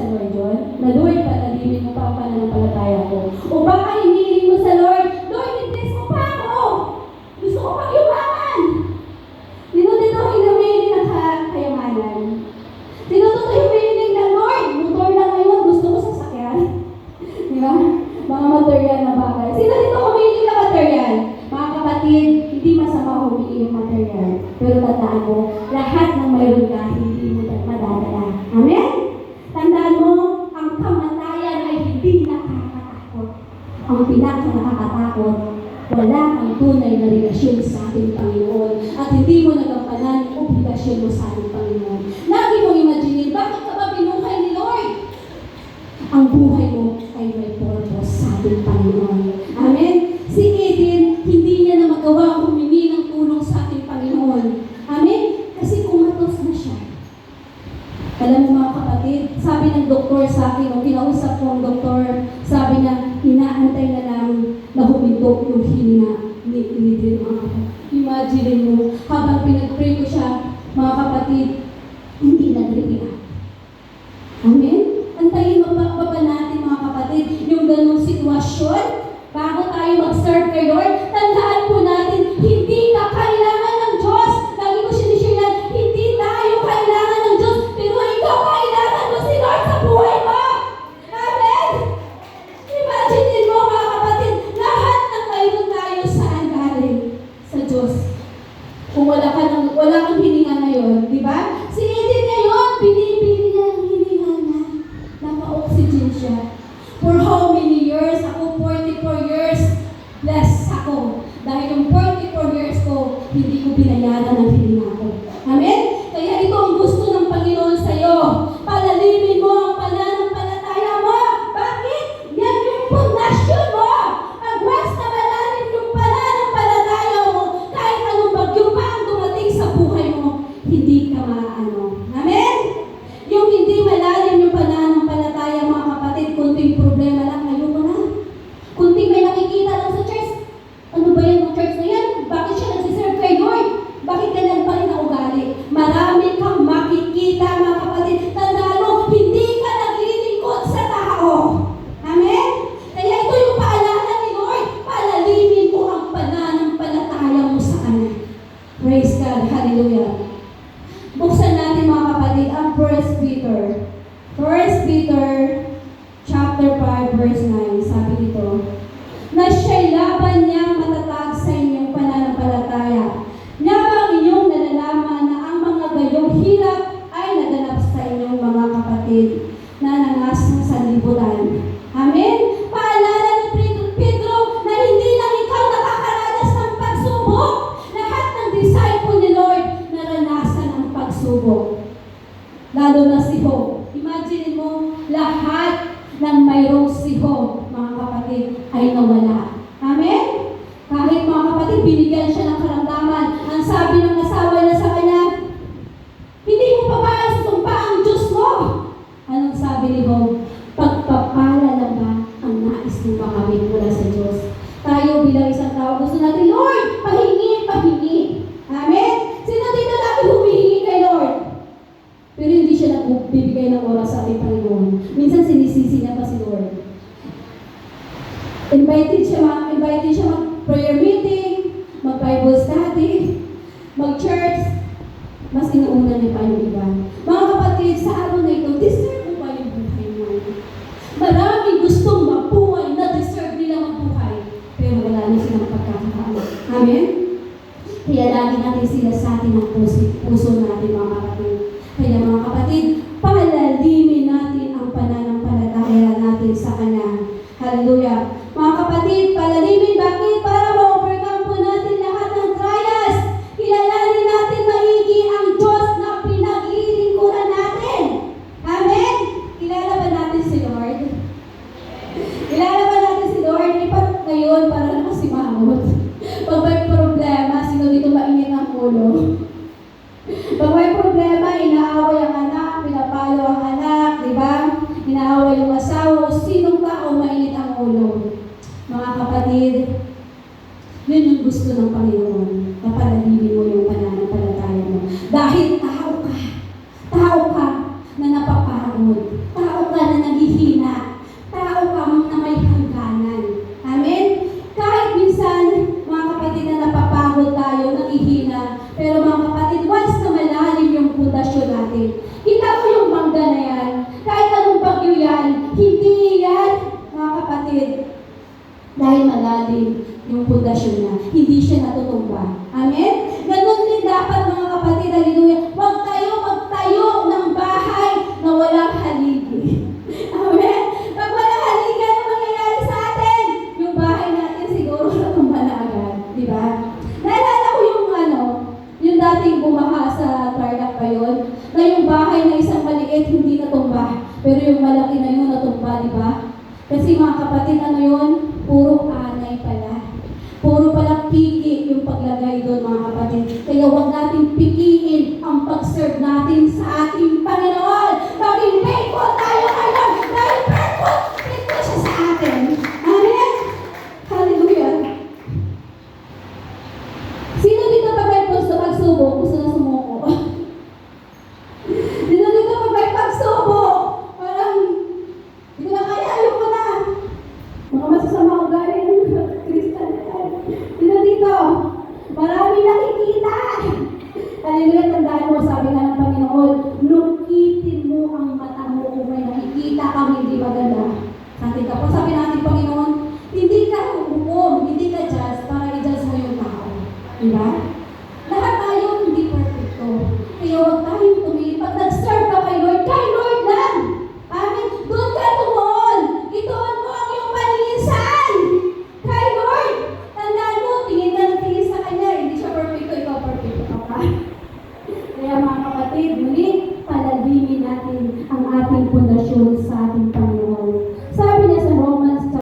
Lord yun? Na Lord, palalimin mo pa ang pananampalataya ko. O baka hinihiling mo sa Lord, Lord, i-bless mo pa ako. Gusto ko pang yumaman. Dito hinihiling ng kayamanan. Dito hinihiling na Lord, motor lang ngayon, gusto ko sasakyan. Di ba? Mga material na bagay. Sino dito humihiling na material? Mga kapatid, hindi masama humihiling ng material. Pero tandaan mo, lahat ng mayroon ka, hindi mo madadala. Amen? Tandaan mo, ang kamatayan ay hindi nakakatakot. Ang pinaka-nakakatakot, wala kang tunay na relasyon sa ating Panginoon at hindi mo nagampanan ang obligasyon mo sa ating Panginoon. Lagi mong imagine, bakit ka ba binuhay ni Lord? Ang buhay mo ay may purpose sa ating Panginoon. Amen? Si Eden, hindi niya na magawa humingi ng tulong sa ating Panginoon. Amen? Kasi kumatos na siya. Alam mo mga kapatid, sabi ng doktor sa akin, nung kinausap ko ang doktor, sabi niya, inaantay na lang na huminto yung hininga ni Eden, mga kapatid. Imagine mo, habang pinag-pray ko siya, mga kapatid, hindi nag-react. Amen? Antayin mo ba natin mga kapatid, yung ganong sitwasyon, bago tayo mag-serve kay Lord, tandaan po natin, hindi ka kailangan ng Diyos. Lagi ko sinishare, hindi tayo kailangan ng Diyos, pero ikaw kailangan mo si Lord sa buhay mo. Amen? Imagine mo mga kapatid, lahat ng mayroon tayo saan galing? Sa Diyos. Kung wala kang hininga ngayon, di ba? Si Eden ngayon, pinipili niya ang hininga niya. Naka-oxygen siya. For how many years? Ako 44 years. Blessed ako. Dahil yung 44 years ko, hindi ko binayaran ang hininga ko. Amen? Kaya ito ang gusto ng Panginoon sa iyo. Palalimin mo ang pananampalataya mo. Bakit? Yan yung pundasyon mo. Agwas na malalim yung pananampalataya mo. Kahit anong bagyo pa ang dumating sa buhay mo, hindi ka maano. Amen? Yung hindi malalim yung pananampalataya, mga kapatid, kunting problema lang, ayoko na. Kunting may nakikita lang sa church. Ano ba yan ang church na yan? Bakit siya nagsiserve kay Lord? Bakit ganyan pa rin ang ugali? Marami kang makikita, mga kapatid. Tandaan mo, hindi ka naglilingkod sa tao. Amen? Kaya ito yung paalala ni Lord. Palalimin mo ang pananampalataya mo sa Kanya. Praise God. Hallelujah. Buksan natin mga kapatid ang 1 Peter. 1 Peter chapter 5 verse 9. Sabi dito, na siya'y laban niya matatag sa inyong pananampalataya. Nabang inyong nalalaman na ang mga gayong hirap ay naganap sa inyong mga kapatid na nangas ng sanlibutan. Amen? Paalala ni Pedro na hindi lang ikaw nakakaranas ng pagsubok. Lahat ng disciple ni Lord naranasan ang pagsubok. Lalo na si Job. Imagine mo, lahat ng mayroong si Job, mga kapatid, ay nawala. Amen? Kahit mga kapatid, binigyan siya ng karamdaman. Ang sabi ng asawa niya sa kanya, hindi mo pa ba susumpa ang Diyos mo? Anong sabi ni Job? Pagpapala lang ba ang nais mong makamit mula sa Diyos? Tayo bilang isang tao, gusto natin, Lord, pahingi, pahingi. Amen? Sino dito lagi humihingi kay Lord? Pero hindi siya nagbibigay ng oras sa ating Panginoon. Minsan sinisisi niya pa si Lord. Invited siya mag-prayer meeting, mag-Bible study, mag-church. Mas inuuna niya pa yung iba. Mga kapatid, sa araw na ito, deserve mo ba yung buhay mo? Maraming gustong mabuhay na deserve nila mabuhay. Pero wala na silang pagkakataon. Amen? Kaya lagi natin sila sa atin ang puso natin, mga kapatid. Kaya mga kapatid, palalimin natin ang pananampalataya natin sa Kanya. Hallelujah. Mga kapatid, palalimin. Bakit? Para ma-overcome po natin lahat ng trials. Kilalanin natin maigi ang Diyos na pinaglilingkuran natin. Amen? Kilala ba natin si Lord? Kilala ba natin si Lord? Ipat ngayon para naman si Mahmud. Pag may problema, sino dito mainit ang ulo? Pag may problema, pundasyon niya. Hindi siya natutumba. Amen? Ganun din dapat mga kapatid, hallelujah. Huwag tayo magtayo ng bahay na walang haligi. Amen? Pag walang haligi, ano mangyayari sa atin? Yung bahay natin siguro natumba na agad. Di ba? Naalala ko yung dating bumaha sa Tarlac pa yun, na yung bahay na isang maliit hindi natumba, pero yung malaki na yun natumba, di ba? Kasi mga kapatid, ano yun? Puro anay pala. Puro palang piki yung paglagay doon, mga kapatid. Kaya huwag natin pikiin ang pag-serve natin sa ating Panginoon. Maging faithful tayo ngayon dahil faithful siya sa atin. Amen? Hallelujah. Sino dito pag may pagsubok, gusto na sumuko? Sino dito pag may pagsubok? Parang, hindi ko na kaya, ayoko na. Mga masasama ugali ng Kristan. Sino dito? Marami nakikita. Hallelujah, tandaan mo, sabi nga ng Panginoon, lukitin mo ang mata mo kung may nakikita kang hindi maganda. Sabi ka po, sabi natin Panginoon, hindi ka hukom, hindi ka judge para i-judge mo yung tao. Diba? Lahat tayo hindi perfecto. Kaya huwag tayong tumingin. Pag nag-serve ka kay Lord lang. Amen? Doon ka tumuon. Ituon mo ang iyong paningin saan? Kay Lord. Tandaan mo, tingin ka ng tingin sa Kanya. Hindi siya perfecto, ikaw perfecto ka pa. Kaya mga kapatid, muli, palalimin natin ang ating pundasyon sa ating